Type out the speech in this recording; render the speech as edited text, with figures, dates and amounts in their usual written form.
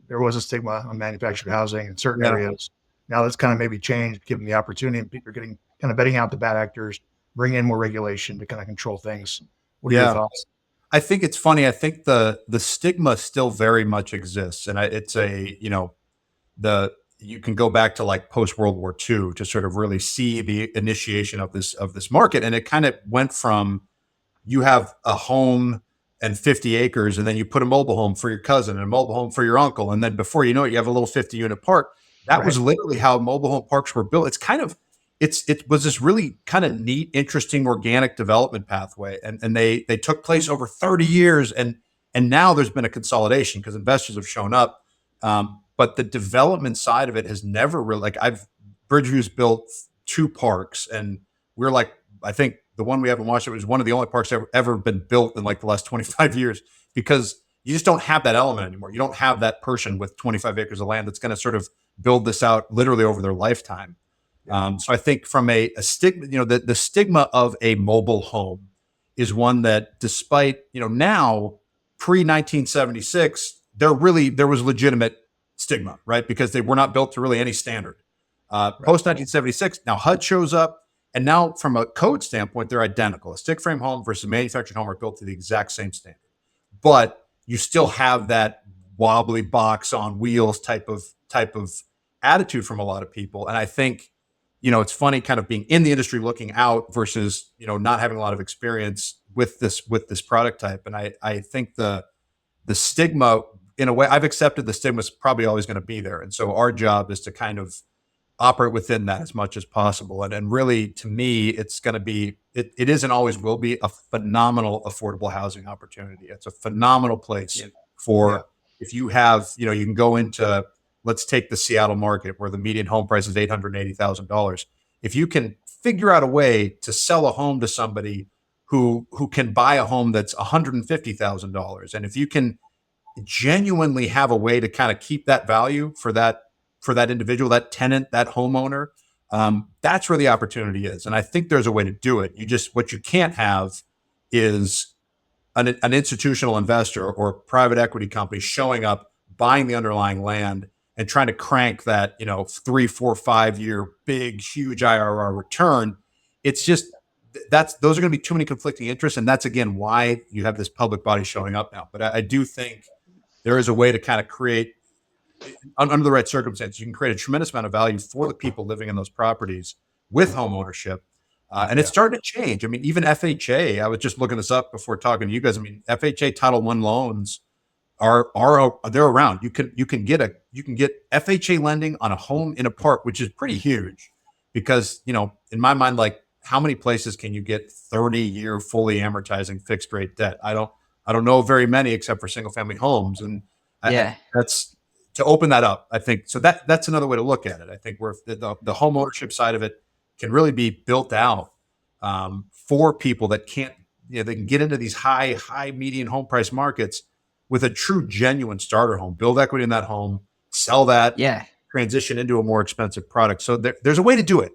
there was a stigma on manufactured housing in certain Yeah. areas. Now that's kind of maybe changed, given the opportunity, and people are getting kind of betting out the bad actors, bring in more regulation to kind of control things. What are your Yeah. thoughts? I think it's funny. I think the stigma still very much exists, and it's a the you can go back to like post World War II to sort of really see the initiation of this market, and it kind of went from you have a home and 50 acres, and then you put a mobile home for your cousin and a mobile home for your uncle, and then before you know it, you have a little 50-unit park. That was Right. literally how mobile home parks were built. It's kind of it was this really kind of neat, interesting organic development pathway, and they took place over 30 years, and now there's been a consolidation because investors have shown up. But the development side of it has never really like I've Bridgeview's built two parks, and we're like I think the one we have in Washington was one of the only parks ever been built in like the last 25 years because you just don't have that element anymore. You don't have that person with 25 acres of land that's going to sort of build this out literally over their lifetime. So I think from a stigma, the stigma of a mobile home is one that despite, now pre 1976, there was legitimate stigma, right? Because they were not built to really any standard. Right. Post 1976, now HUD shows up. And now, from a code standpoint, they're identical. A stick frame home versus a manufactured home are built to the exact same standard, but you still have that wobbly box on wheels type of attitude from a lot of people. And I think, it's funny, kind of being in the industry, looking out versus not having a lot of experience with this product type. And I think the stigma, in a way, I've accepted the stigma is probably always going to be there. And so our job is to kind of operate within that as much as possible. And really, to me, it's going to be, it is and always will be a phenomenal affordable housing opportunity. It's a phenomenal place Yeah. Yeah. for if you have, you can go into, let's take the Seattle market where the median home price is $880,000. If you can figure out a way to sell a home to somebody who can buy a home that's $150,000, and if you can genuinely have a way to kind of keep that value for that individual, that tenant, that homeowner, that's where the opportunity is. And I think there's a way to do it. What you can't have is an institutional investor or private equity company showing up, buying the underlying land and trying to crank that, 3, 4, 5 year big, huge IRR return. It's just, those are going to be too many conflicting interests. And that's again, why you have this public body showing up now. But I do think there is a way to kind of create under the right circumstances, you can create a tremendous amount of value for the people living in those properties with home ownership. And it's Yeah. starting to change. I mean, even FHA, I was just looking this up before talking to you guys. I mean, FHA Title I loans they're around. You can get FHA lending on a home in a park, which is pretty huge because, in my mind, like how many places can you get 30-year fully amortizing fixed rate debt? I don't know very many except for single family homes. And Yeah. that's to open that up. I think so that's another way to look at it. I think where the home ownership side of it can really be built out for people that can't, they can get into these high median home price markets with a true genuine starter home, build equity in that home, sell that, Yeah. transition into a more expensive product. So there's a way to do it.